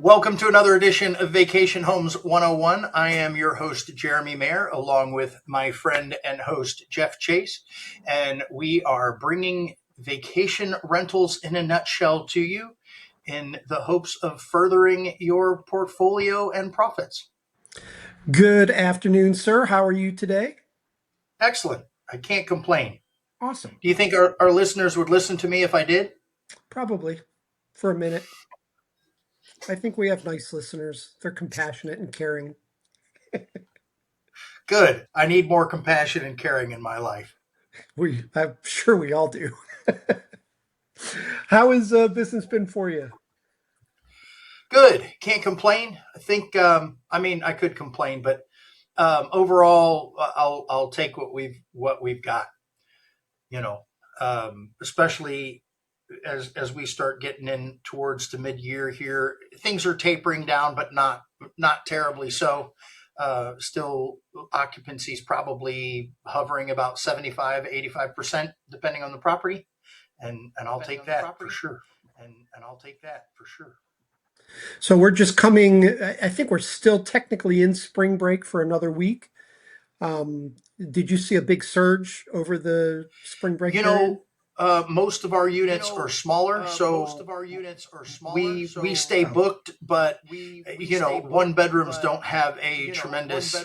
Welcome to another edition of Vacation Homes 101. I am your host, Jeremy Mayer, along with my friend and host, Jeff Chase. And we are bringing vacation rentals in a nutshell to you in the hopes of furthering your portfolio and profits. Good afternoon, sir. How are you today? Excellent. I can't complain. Awesome. Do you think our listeners would listen to me if I did? Probably for a minute. I think we have nice listeners. They're compassionate and caring. Good. I need more compassion and caring in my life. I'm sure we all do. How has business been for you? Good. Can't complain. I think. I could complain, but overall, I'll take what we've got. You know, especially as we start getting in towards the mid year here, things are tapering down, but not terribly so. Still, occupancy is probably hovering about 75-85%, depending on the property, and I'll take that for sure. And I'll take that for sure. So we're just coming, I think we're still technically in spring break for another week. Did you see a big surge over the spring break You period? know, most of our units are smaller, so we stay booked. But one bedrooms don't have a tremendous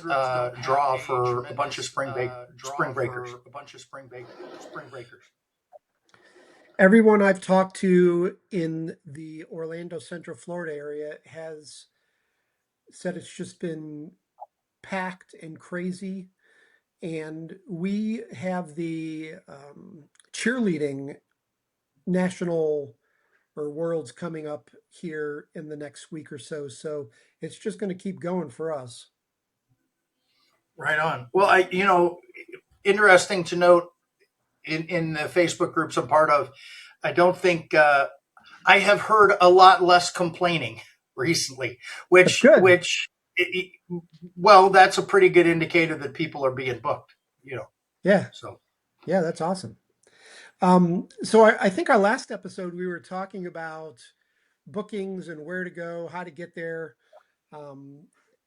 draw for a bunch of spring breakers. Everyone I've talked to in the Orlando, Central Florida area has said it's just been packed and crazy. And we have the cheerleading national or worlds coming up here in the next week or so. So it's just going to keep going for us. Right on. Well, interesting to note in the Facebook groups I'm part of, I don't think I have heard a lot less complaining recently, That's good. well, that's a pretty good indicator that people are being booked. Yeah. So Yeah, that's awesome. So I think our last episode we were talking about bookings and where to go, how to get there, um,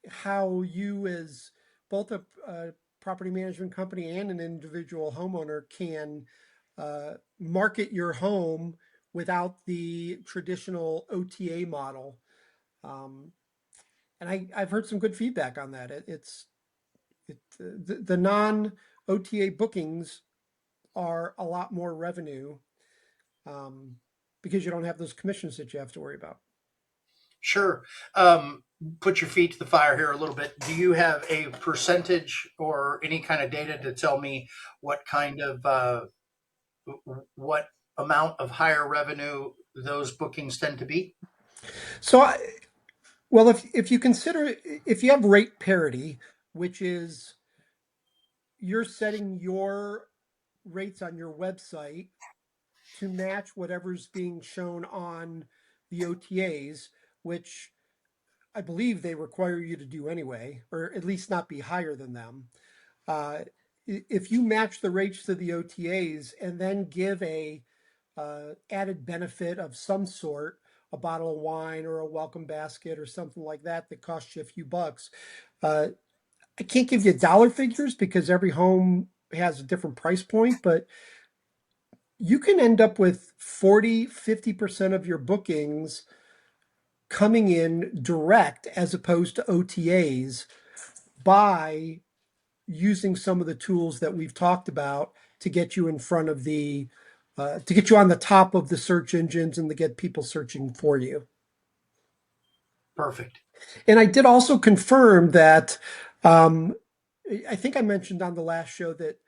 how you as both a property management company and an individual homeowner can market your home without the traditional OTA model. Um, and I've heard some good feedback on that. The non OTA bookings are a lot more revenue um, because you don't have those commissions that you have to worry about. sure. Put your feet to the fire here a little bit. Do you have a percentage or any kind of data to tell me what kind of what amount of higher revenue those bookings tend to be? So, well, if you consider if you have rate parity, which is you're setting your rates on your website to match whatever's being shown on the OTAs, which I believe they require you to do anyway, or at least not be higher than them. Uh, if you match the rates to the OTAs and then give a added benefit of some sort, a bottle of wine or a welcome basket or something like that that costs you a few bucks. Uh, I can't give you dollar figures because every home has a different price point, but you can end up with 40-50% of your bookings coming in direct as opposed to OTAs by using some of the tools that we've talked about to get you in front of to get you on the top of the search engines and to get people searching for you. Perfect. And I did also confirm that um, I think I mentioned on the last show that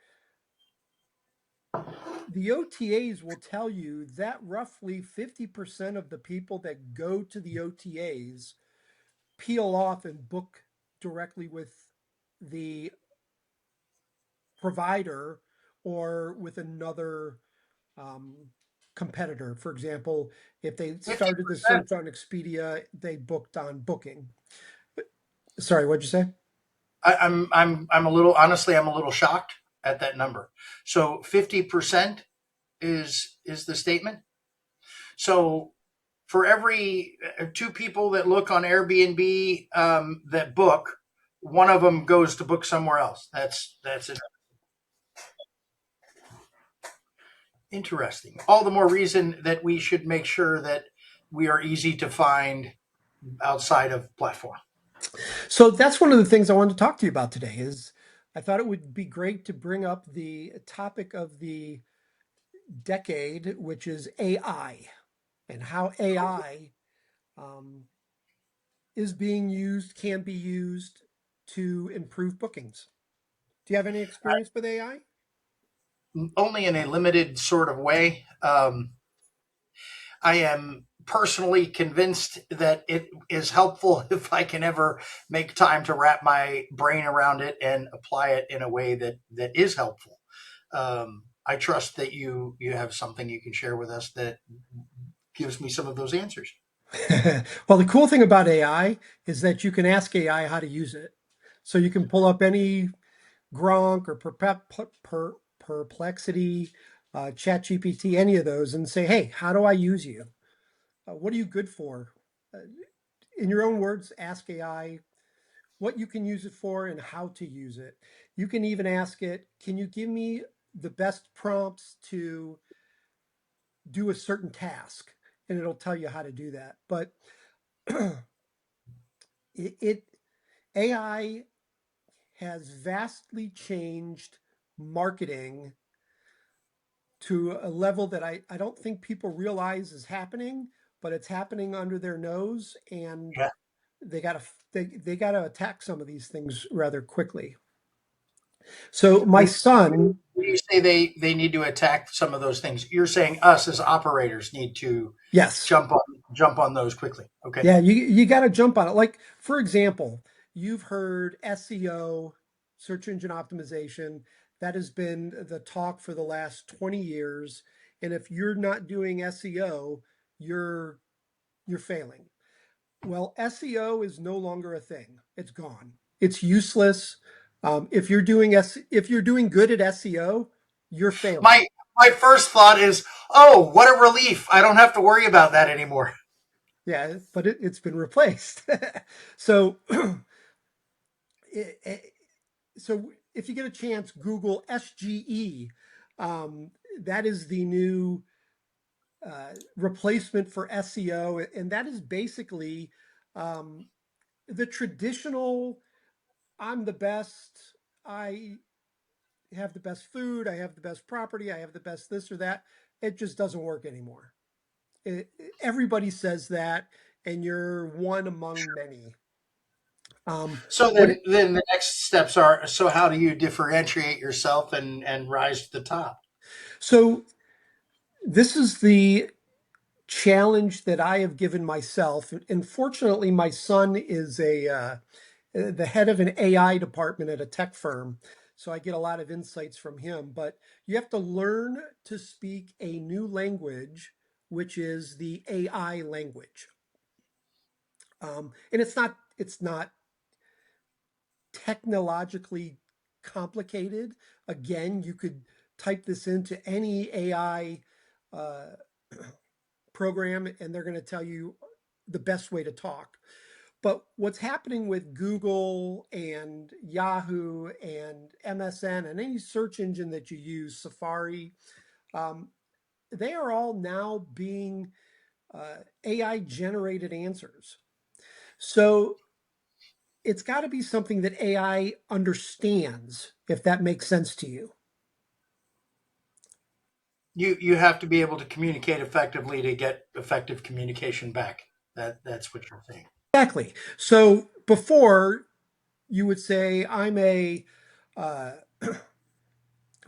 the OTAs will tell you that roughly 50% of the people that go to the OTAs peel off and book directly with the provider or with another um, competitor. For example, if they started the 50%. search on Expedia, they booked on Booking. Sorry, what'd you say? I'm a little honestly, I'm a little shocked at that number. So 50% is the statement. So for every two people that look on Airbnb that book, one of them goes to book somewhere else. That's it. Interesting. All the more reason that we should make sure that we are easy to find outside of platform. So that's one of the things I wanted to talk to you about today is I thought it would be great to bring up the topic of the decade, which is AI and how AI um, is being used, can be used to improve bookings. Do you have any experience with AI? Only in a limited sort of way. I am personally convinced that it is helpful if I can ever make time to wrap my brain around it and apply it in a way that is helpful. I trust that you have something you can share with us that gives me some of those answers. Well, the cool thing about AI is that you can ask AI how to use it. So you can pull up any Gronk or Perplexity, ChatGPT, any of those, and say, "Hey, how do I use you? What are you good for?" Uh, in your own words, ask AI what you can use it for and how to use it. You can even ask it, "Can you give me the best prompts to do a certain task?" And it'll tell you how to do that. But it AI has vastly changed marketing to a level that I don't think people realize is happening, but it's happening under their nose, and Yeah. they gotta they gotta attack some of these things rather quickly. So my When son, you say they need to attack some of those things, you're saying us as operators need to yes, jump on jump on those quickly. Okay. yeah, you got to jump on it. Like for example, you've heard SEO, search engine optimization. That has been the talk for the last 20 years. And if you're not doing SEO, you're you're failing. Well, SEO is no longer a thing. It's gone. It's useless. If you're doing good at SEO, you're failing. My my first thought is, oh, what a relief! I don't have to worry about that anymore. Yeah, but it's been replaced. So, it, so if you get a chance, Google SGE. That is the new replacement for SEO, and that is basically um, the traditional. I'm the best. I have the best food. I have the best property. I have the best this or that. It just doesn't work anymore. Everybody says that, and you're one among many. So What then the next steps are, so how do you differentiate yourself and rise to the top? so this is the challenge that I have given myself. And fortunately, my son is the head of an AI department at a tech firm. So I get a lot of insights from him. But you have to learn to speak a new language, which is the AI language. And it's not technologically complicated. Again, you could type this into any AI uh, program, and they're going to tell you the best way to talk. But what's happening with Google and Yahoo and MSN and any search engine that you use, Safari, um, they are all now being AI generated answers. So it's got to be something that AI understands, if that makes sense to you. You have to be able to communicate effectively to get effective communication back. That's what you're saying. Exactly. So before you would say, I'm a uh,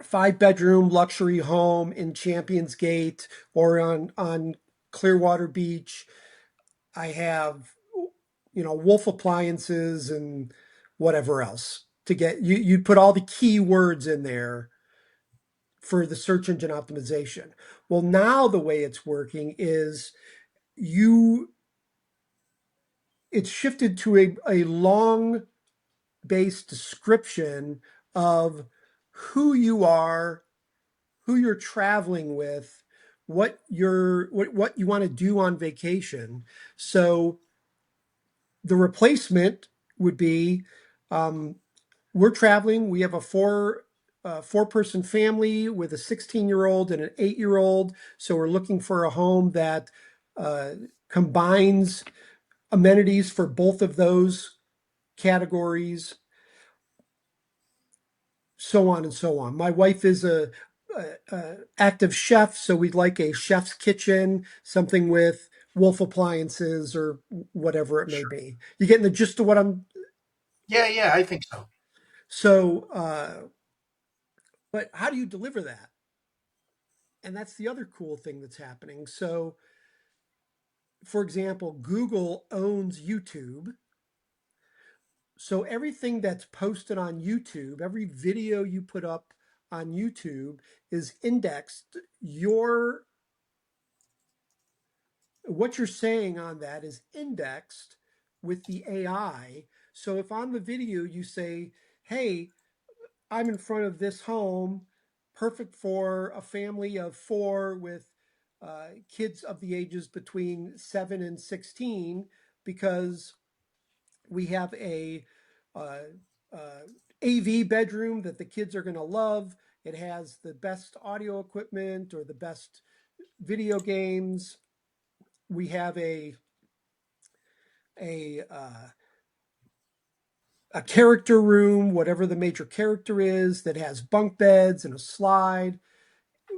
5 bedroom luxury home in Champions Gate or on Clearwater Beach. I have, Wolf appliances and whatever else to get you. You put all the keywords in there for the search engine optimization. Well, now the way it's working is you it's shifted to a long based description of who you are, who you're traveling with, what you want to do on vacation. So the replacement would be, um, we're traveling. We have a four-person family with a 16-year-old and an 8-year-old. So we're looking for a home that uh, combines amenities for both of those categories, so on and so on. My wife is a active chef, so we'd like a chef's kitchen, something with Wolf appliances or whatever it may Sure. be. You getting the gist of what I'm? Yeah, yeah, I think so. So, but how do you deliver that? And that's the other cool thing that's happening. So, for example, Google owns YouTube. So everything that's posted on YouTube, every video you put up on YouTube is indexed. Your What you're saying on that is indexed with the AI. So if on the video you say, "Hey, I'm in front of this home, perfect for a family of four with kids of the ages between 7 and 16, because we have a uh, uh, AV bedroom that the kids are going to love. It has the best audio equipment or the best video games. We have a uh, a character room, whatever the major character is, that has bunk beds and a slide.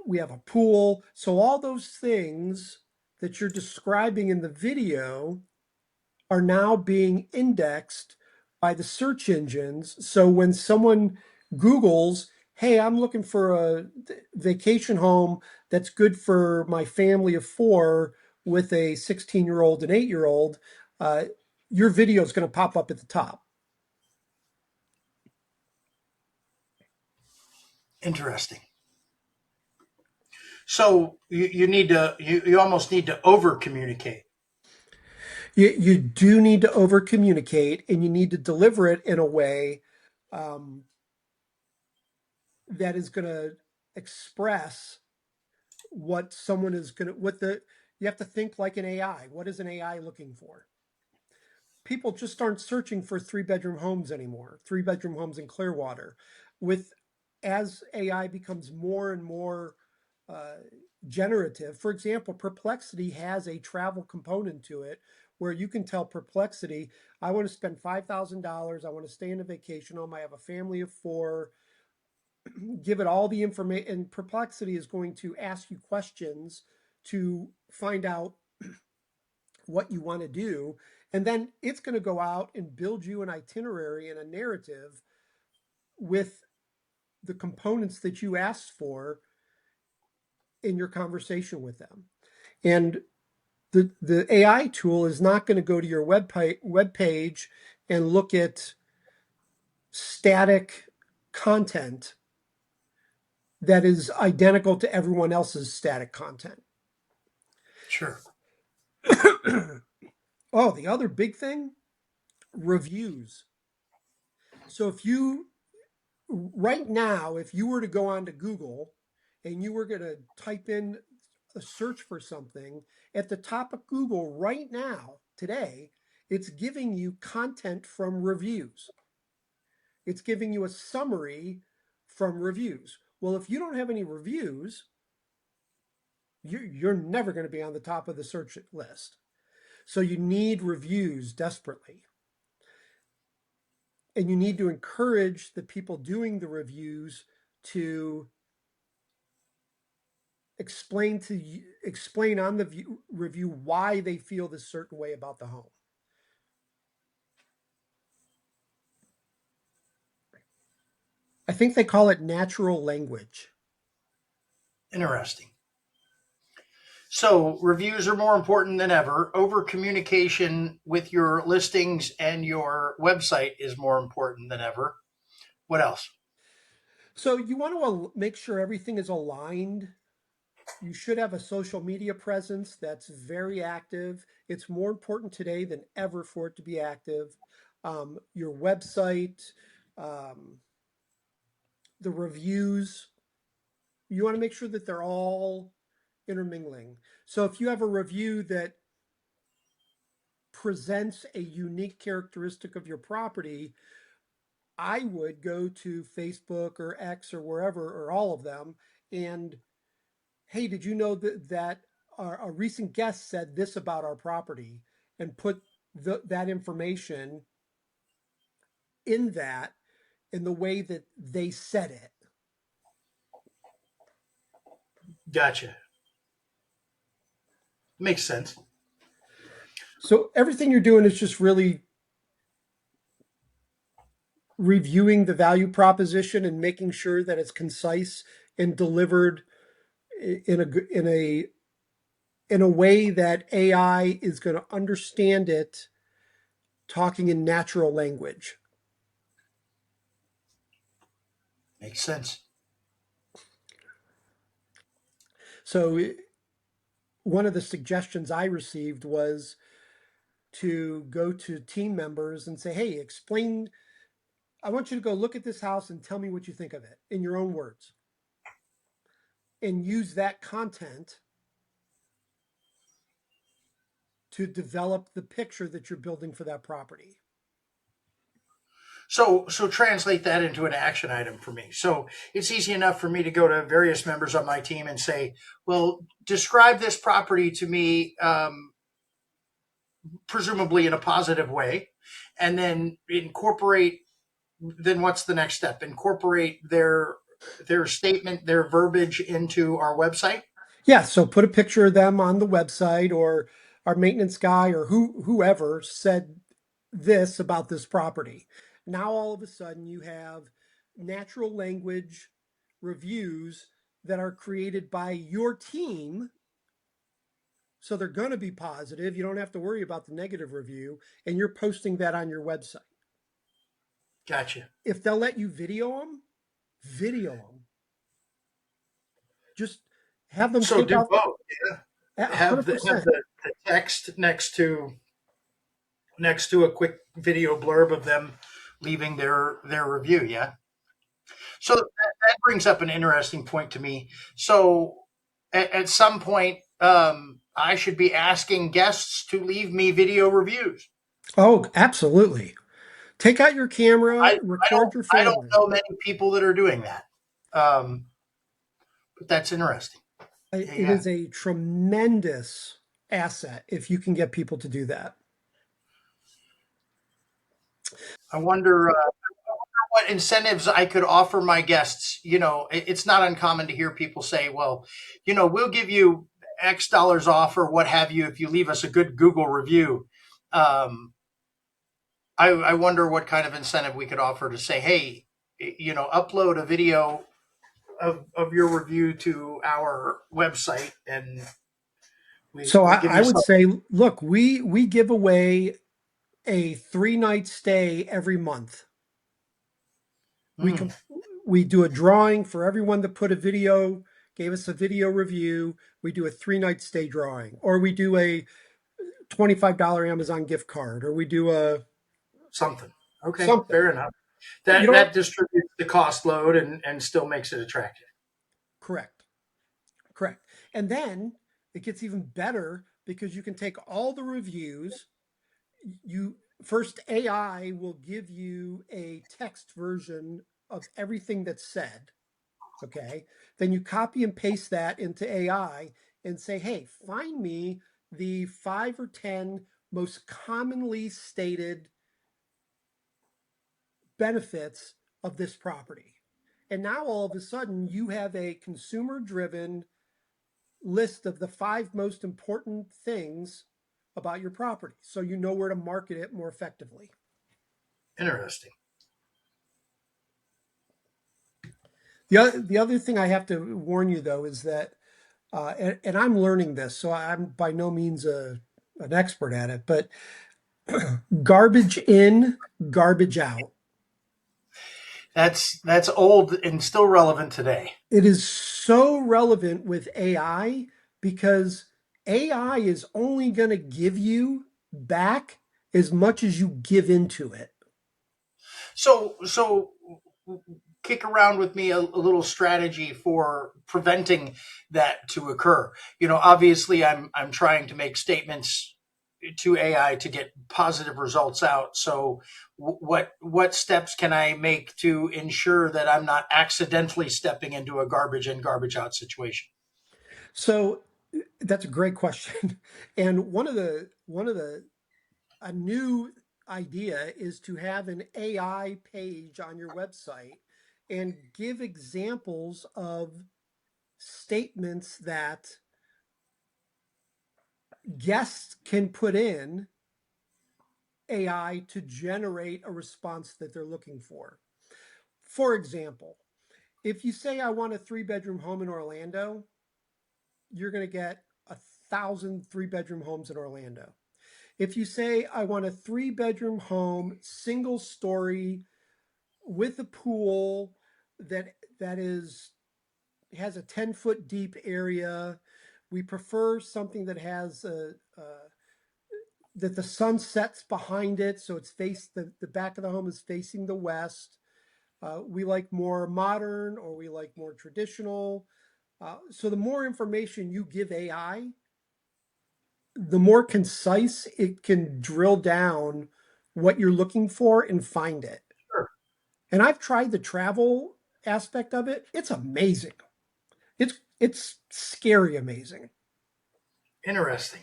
We have a pool." So all those things that you're describing in the video are now being indexed by the search engines. So when someone Googles, "Hey, I'm looking for a vacation home that's good for my family of four with a 16-year-old and 8-year-old," uh, your video is going to pop up at the top. Interesting. So you need to you almost need to over communicate. You do need to over communicate, and you need to deliver it in a way um, that is going to express what someone is going to, you have to think like an AI. What is an AI looking for? People just aren't searching for three-bedroom homes anymore, three-bedroom homes in Clearwater. With As AI becomes more and more uh, generative, for example, Perplexity has a travel component to it where you can tell Perplexity, "I want to spend $5,000. I want to stay in a vacation home. I have a family of four." Give it all the information, and Perplexity is going to ask you questions to find out what you want to do, and then it's going to go out and build you an itinerary and a narrative with the components that you asked for in your conversation with them. And the AI tool is not going to go to your web page and look at static content that is identical to everyone else's static content. Sure. Oh, the other big thing, reviews. So if you right now, if you were to go onto Google and you were going to type in a search for something, at the top of Google right now, today, it's giving you content from reviews. It's giving you a summary from reviews. Well, if you don't have any reviews, you're never going to be on the top of the search list. So you need reviews desperately. And you need to encourage the people doing the reviews to explain on the review why they feel this certain way about the home. I think they call it natural language. Interesting. So reviews are more important than ever. Over communication with your listings and your website is more important than ever. What else? So you want to make sure everything is aligned. You should have a social media presence that's very active. It's more important today than ever for it to be active. Your website, um, the reviews, you want to make sure that they're all intermingling. So if you have a review that presents a unique characteristic of your property, I would go to Facebook or X or wherever, or all of them, and hey, did you know that a recent guest said this about our property, and put that information in that in the way that they said it. Gotcha. Makes sense. So everything you're doing is just really reviewing the value proposition and making sure that it's concise and delivered in a way that AI is going to understand it, talking in natural language. Makes sense. So one of the suggestions I received was to go to team members and say, "Hey, explain. I want you to go look at this house and tell me what you think of it in your own words, and use that content to develop the picture that you're building for that property." So translate that into an action item for me. So it's easy enough for me to go to various members of my team and say, "Well, describe this property to me, presumably in a positive way, and then incorporate." Then what's the next step? Incorporate their statement, their verbiage into our website. Yeah, so put a picture of them on the website, or our maintenance guy, or whoever said this about this property. Now all of a sudden you have natural language reviews that are created by your team. So they're going to be positive. You don't have to worry about the negative review, and you're posting that on your website. Gotcha. If they'll let you video them, video them. Just have them So take do off both. at Have have 100%. the text next to a quick video blurb of them leaving their review. Yeah. So that brings up an interesting point to me. So at some point, I should be asking guests to leave me video reviews. Oh, absolutely. Take out your camera, I record your I don't family. know many people that are doing that, um, but that's interesting. Yeah, It yeah. is a tremendous asset if you can get people to do that. I wonder what incentives I could offer my guests. It's not uncommon to hear people say, "Well, we'll give you X dollars off or what have you if you leave us a good Google review." Um, I wonder what kind of incentive we could offer to say, "Hey, upload a video of your review to our website, and So we'll give I you would some." say, look, we give away a 3-night stay every month. We Hmm, com- we do a drawing for everyone that put a video, gave us a video review. We do a 3-night stay drawing, or we do a $25 Amazon gift card, or we do a something. Okay, something. fair enough. You That don't have, that distributes the cost load and still makes it attractive. correct. Correct. And then it gets even better because you can take all the reviews. You first, AI will give you a text version of everything that's said. Okay. Then you copy and paste that into AI and say, hey, find me the 5 or 10 most commonly stated benefits of this property. And now all of a sudden you have a consumer driven list of the 5 most important things about your property, so you know where to market it more effectively. Interesting. The other thing I have to warn you though is that, and I'm learning this, so I'm by no means an expert at it, but garbage in, garbage out. That's old and still relevant today. It is so relevant with AI because AI is only going to give you back as much as you give into it. So kick around with me a little strategy for preventing that to occur? Obviously, I'm trying to make statements to AI to get positive results out. So, what steps can I make to ensure that I'm not accidentally stepping into a garbage in, garbage out situation? So that's a great question. And a new idea is to have an AI page on your website and give examples of statements that guests can put in AI to generate a response that they're looking for. For example, if you say, I want a 3 bedroom home in Orlando, you're going to get 1,000 3 bedroom homes in Orlando. If you say, I want a 3 bedroom home, single story with a pool that is has a 10-foot deep area, we prefer something that has that the sun sets behind it, so the back of the home is facing the west. We like more modern or we like more traditional. So the more information you give AI, the more concise it can drill down what you're looking for and find it. Sure. And I've tried the travel aspect of it. It's amazing. It's scary amazing. Interesting.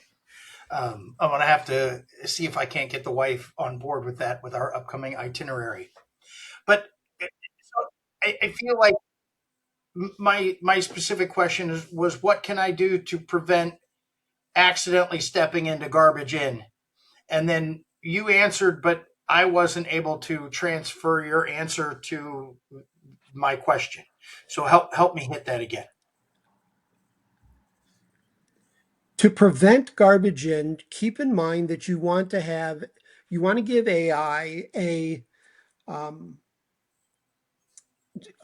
I'm going to have to see if I can't get the wife on board with that with our upcoming itinerary. But so I feel like my specific question was what can I do to prevent accidentally stepping into garbage in? And then you answered, but I wasn't able to transfer your answer to my question. So help me hit that again. To prevent garbage in, keep in mind that you want to give AI um,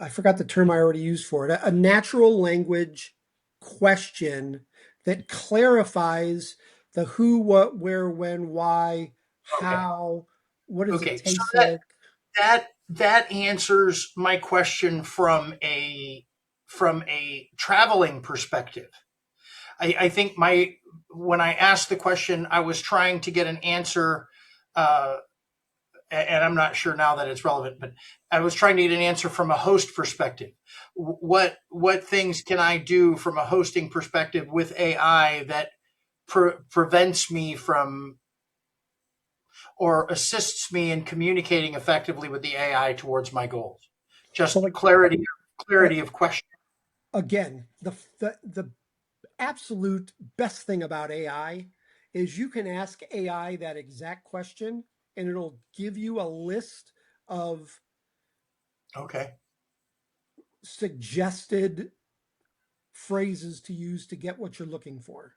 I forgot the term I already used for it, a natural language question that clarifies the who, what, where, when, why, Okay. how, what does it Okay. So taste that like? that that answers my question from a traveling perspective. I think my when I asked the question, I was trying to get an answer, uh, and I'm not sure now that it's relevant, but I was trying to get an answer from a host perspective. What things can I do from a hosting perspective with AI that prevents me from or assists me in communicating effectively with the AI towards my goals? Well, Just like, clarity uh, of question. again, the absolute best thing about AI is you can ask AI that exact question and it'll give you a list of Okay, suggested phrases to use to get what you're looking for.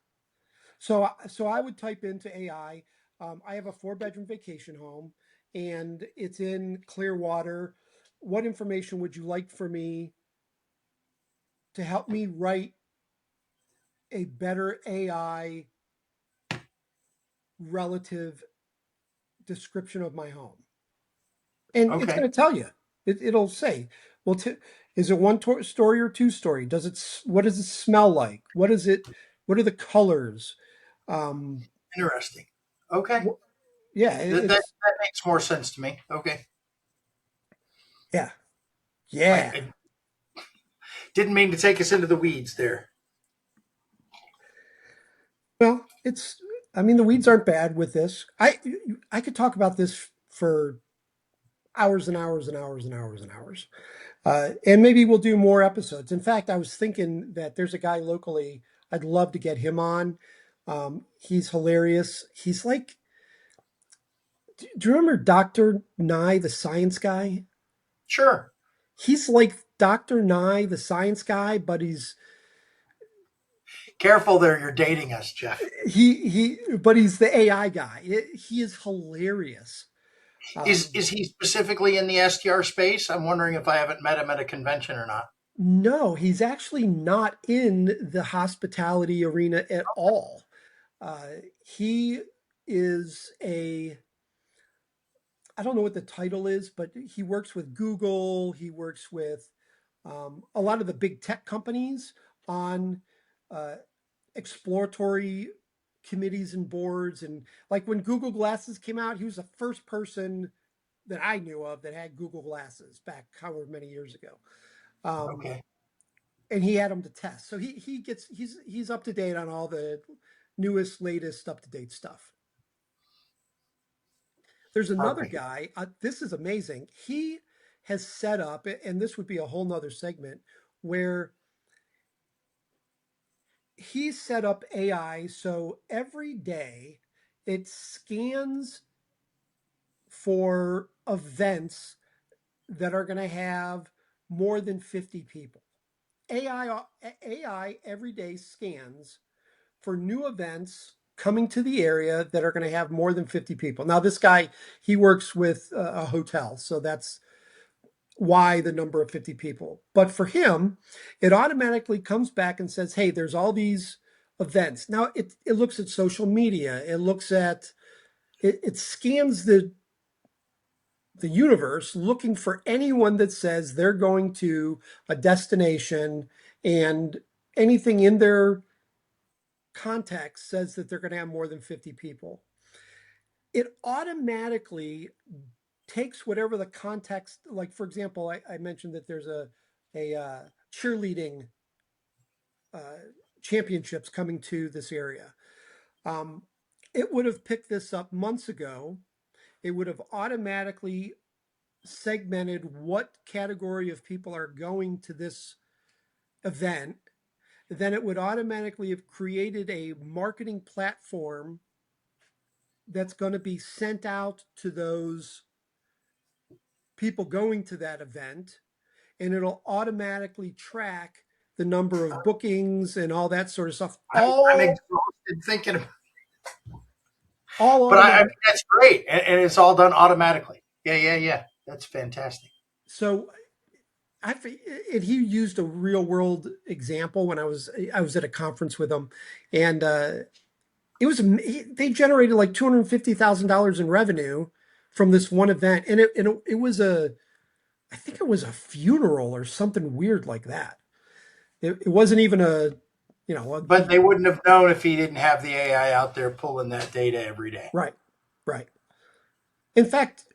So I would type into AI. I have a 4 bedroom vacation home, and it's in Clearwater. What information would you like for me to help me write a better AI relative description of my home? And it's okay, going to tell you. It'll say, well, is it story or 2 story? What does it smell like? What is it? What are the colors? Um, interesting. Okay, yeah, it's that makes more sense to me. Okay, yeah, I, yeah. I didn't mean to take us into the weeds there. Well, I mean, the weeds aren't bad with this. I could talk about this for hours and hours and hours and hours and hours. And maybe we'll do more episodes. In fact, I was thinking that there's a guy locally, I'd love to get him on. He's hilarious. He's like, do you remember Dr. Nye, the science guy? Sure. He's like Dr. Nye, the science guy, but Careful there, you're dating us, Jeff. he's the AI guy. He is hilarious. Is he specifically in the STR space? I'm wondering if I haven't met him at a convention or not. No, he's actually not in the hospitality arena at all. He is a I don't know what the title is, but he works with Google. He works with a lot of the big tech companies on uh, exploratory committees and boards. And like when Google Glasses came out, he was the first person that I knew of that had Google Glasses back however many years ago. Um, Okay. and he had them to test. So he's up to date on all the newest, latest, up to date stuff. There's another Perfect. guy. This is amazing. He has set up, and this would be a whole nother segment where he set up AI so every day it scans for events that are going to have more than 50 people. AI every day scans for new events coming to the area that are going to have more than 50 people. Now, this guy, he works with a hotel, so that's why the number of 50 people. But for him, it automatically comes back and says, hey, there's all these events. Now, it looks at social media, it looks at, it scans the universe looking for anyone that says they're going to a destination and anything in their context says that they're going to have more than 50 people. It automatically takes whatever the context, like for example, I mentioned that there's a cheerleading uh, championships coming to this area. Um, it would have picked this up months ago. It would have automatically segmented what category of people are going to this event. Then it would automatically have created a marketing platform that's going to be sent out to those people going to that event, and it'll automatically track the number of bookings and all that sort of stuff, I'm exhausted thinking about. all But I mean, automatic. that's great, and it's all done automatically. Yeah, yeah, yeah. That's fantastic. So and he used a real world example when I was at a conference with him, and it was they generated like $250,000 in revenue from this one event, and it was a I think it was a funeral or something weird like that. It wasn't even a But they wouldn't have known if he didn't have the AI out there pulling that data every day. right, right. In fact,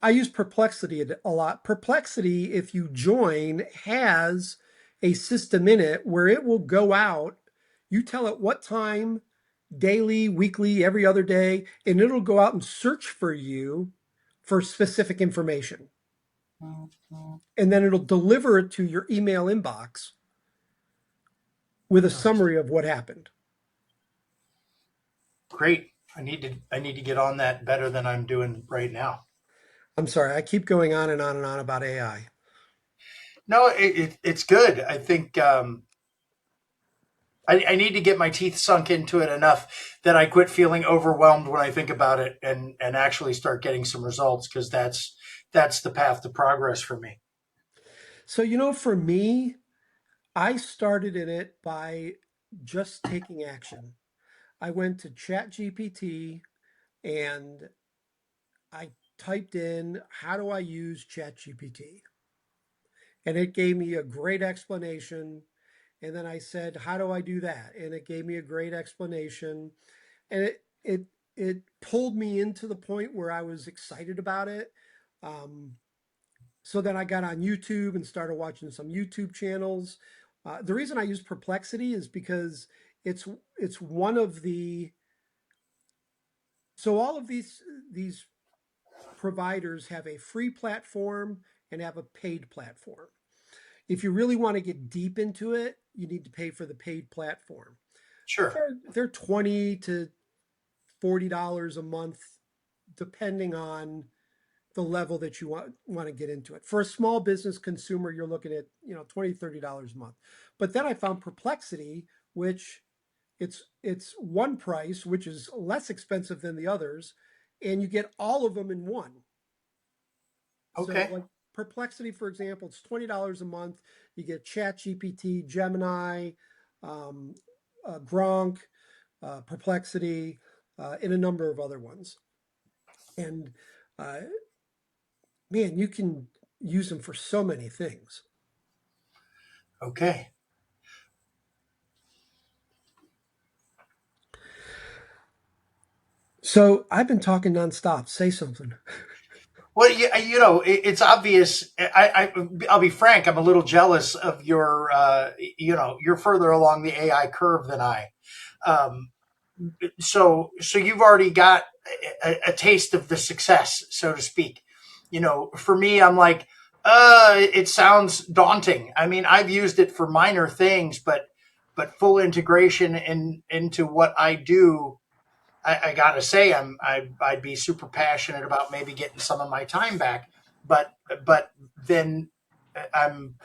I use Perplexity a lot. Perplexity, if you join, has a system in it where it will go out. You tell it what time, daily, weekly, every other day, and it'll go out and search for you for specific information. And then it'll deliver it to your email inbox with a Nice. summary of what happened. Great. I need to get on that better than I'm doing right now. I'm sorry, I keep going on and on and on about AI. No, it's good. I think I need to get my teeth sunk into it enough that I quit feeling overwhelmed when I think about it and actually start getting some results because that's the path to progress for me. So, for me, I started in it by just taking action. I went to ChatGPT and I typed in, how do I use ChatGPT? And it gave me a great explanation. And then I said, how do I do that? And it gave me a great explanation. And it pulled me into the point where I was excited about it. Um, so then I got on YouTube and started watching some YouTube channels. The reason I use Perplexity is because it's it's one of the so all of these providers have a free platform and have a paid platform. If you really want to get deep into it, you need to pay for the paid platform. Sure. They're $20 to $40 a month, depending on the level that you want to get into it. For a small business consumer, you're looking at $20 to $30 a month. But then I found Perplexity, which it's one price, which is less expensive than the others, and you get all of them in one. So Okay. like Perplexity, for example, it's $20 a month. You get Chat GPT, Gemini, um, Gronk, Perplexity, and a number of other ones. And man, you can use them for so many things. Okay. So I've been talking nonstop. Say something. Well, it's obvious. I'll be frank. I'm a little jealous of your. You're further along the AI curve than I. Um, so you've already got a taste of the success, so to speak. For me, I'm like, it sounds daunting. I mean, I've used it for minor things, but full integration into what I do. I gotta say, I'd be super passionate about maybe getting some of my time back, but then I'm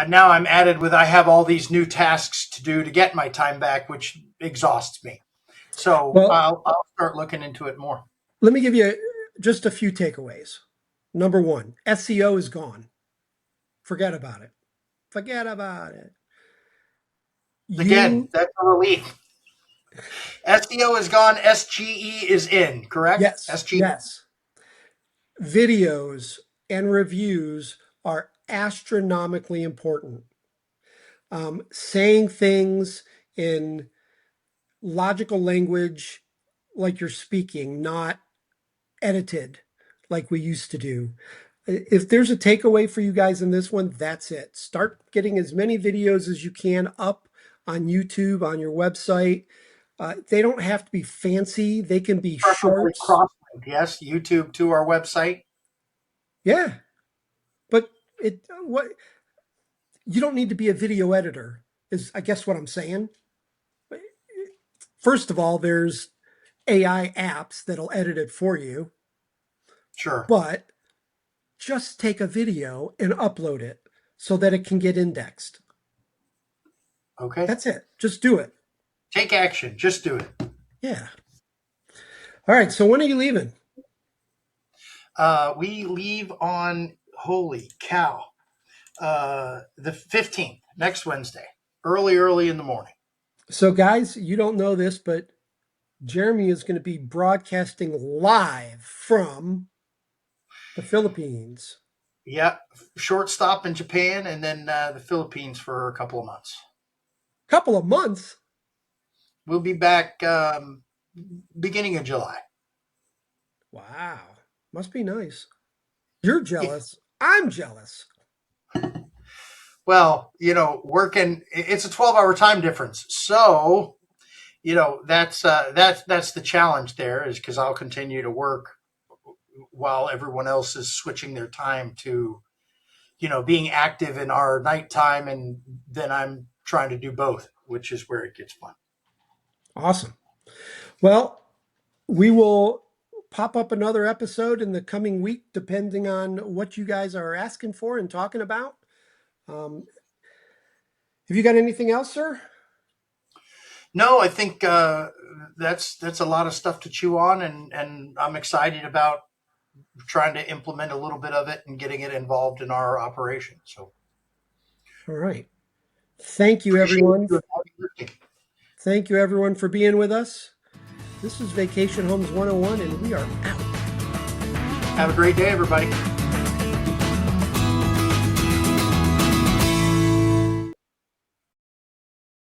now I'm added with I have all these new tasks to do to get my time back, which exhausts me. So Well, I'll start looking into it more. let me give you just a few takeaways. Number one, SEO is gone. Forget about it. Forget about it. Again, You, that's a relief. SEO is gone. SGE is in. Correct. yes, SGE. yes. Videos and reviews are astronomically important. Saying things in logical language like you're speaking, not edited like we used to do. If there's a takeaway for you guys in this one, that's it. Start getting as many videos as you can up on YouTube, on your website. They don't have to be fancy, they can be Preferably shorts. cross-linked. Yes, YouTube to our website. Yeah, but what you don't need to be a video editor, is I guess what I'm saying. First of all, there's AI apps that'll edit it for you, Sure. but just take a video and upload it so that it can get indexed. Okay. That's it. Just do it. Take action. Just do it. Yeah. All right. So when are you leaving? We leave on holy cow, the 15th, next Wednesday, early in the morning. So, guys, you don't know this, but Jeremy is going to be broadcasting live from the Philippines. Yeah, short stop in Japan and then the Philippines for a couple of months. Couple of months. We'll be back beginning of July. Wow. Must be nice. You're Yeah. jealous. I'm jealous. Well, working it's a 12-hour time difference. So, that's the challenge there is because I'll continue to work while everyone else is switching their time to, being active in our nighttime, and then I'm trying to do both, which is where it gets fun. Awesome. Well, we will pop up another episode in the coming week, depending on what you guys are asking for and talking about. Um, have you got anything else, sir? No, I think that's a lot of stuff to chew on, and I'm excited about trying to implement a little bit of it and getting it involved in our operation. So All right. Thank you, appreciate everyone. you and heavy lifting. Thank you, everyone, for being with us. This is Vacation Homes 101, and we are out. Have a great day, everybody.